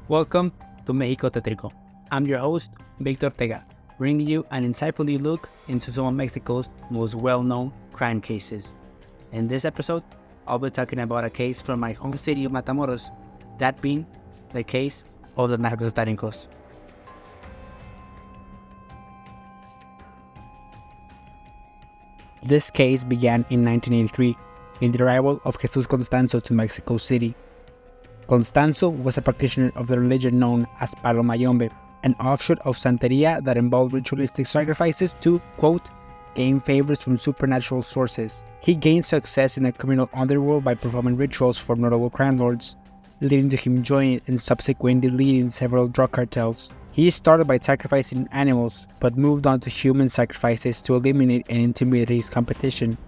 Welcome to México, Tétrico. I'm your host, Victor Ortega, bringing you an insightful new look into some of Mexico's most well-known crime cases. In this episode, I'll be talking about a case from my home city of Matamoros, that being the case of the Narcosatanicos. This case began in 1983 in the arrival of Jesus Constanzo to Mexico City. Constanzo was a practitioner of the religion known as Palo Mayombe, an offshoot of Santeria that involved ritualistic sacrifices to, quote, gain favors from supernatural sources. He gained success in the criminal underworld by performing rituals for notable crime lords, leading to him joining and subsequently leading several drug cartels. He started by sacrificing animals, but moved on to human sacrifices to eliminate and intimidate his competition.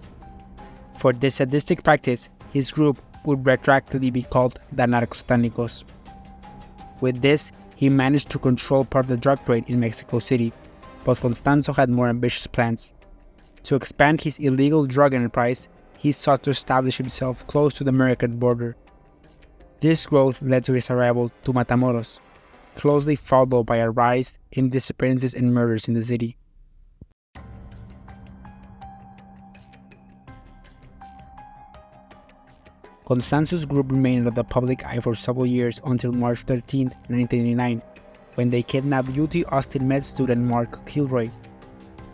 For this sadistic practice, his group would retroactively be called the Narcosatanicos. With this, he managed to control part of the drug trade in Mexico City, but Constanzo had more ambitious plans. To expand his illegal drug enterprise, he sought to establish himself close to the American border. This growth led to his arrival to Matamoros, closely followed by a rise in disappearances and murders in the city. Constanzo's group remained under the public eye for several years until March 13, 1989, when they kidnapped UT Austin med student Mark Kilroy.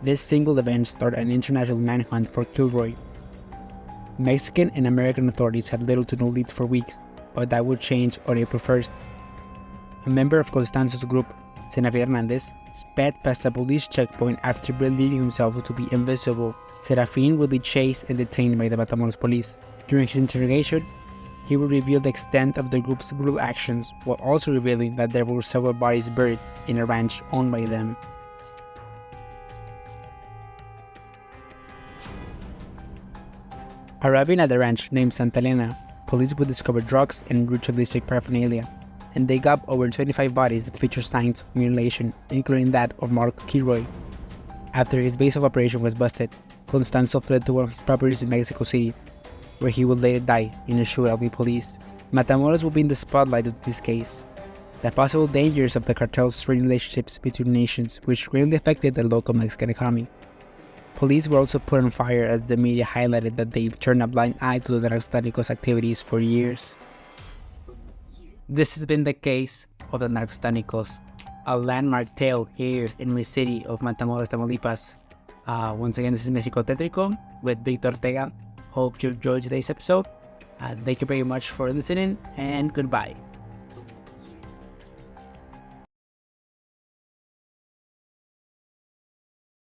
This single event started an international manhunt for Kilroy. Mexican and American authorities had little to no leads for weeks, but that would change on April 1st. A member of Constanzo's group, Serafin Hernandez, sped past a police checkpoint after believing himself to be invisible. Serafin would be chased and detained by the Matamoros police. During his interrogation, he would reveal the extent of the group's brutal actions, while also revealing that there were several bodies buried in a ranch owned by them. Arriving at the ranch named Santa Elena, police would discover drugs and ritualistic paraphernalia, and dig up over 25 bodies that feature signs of mutilation, including that of Mark Kilroy. After his base of operation was busted, Constanzo fled to one of his properties in Mexico City, where he would later die in a shootout with police. Matamoros would be in the spotlight of this case. The possible dangers of the cartel's strained relationships between nations, which greatly affected the local Mexican economy. Police were also put on fire as the media highlighted that they turned a blind eye to the Narcosatanicos activities for years. This has been the case of the Narcosatanicos, a landmark tale here in my city of Matamoros, Tamaulipas. Once again, this is México Tétrico with Victor Ortega. Hope you enjoyed today's episode. Thank you very much for listening, and goodbye.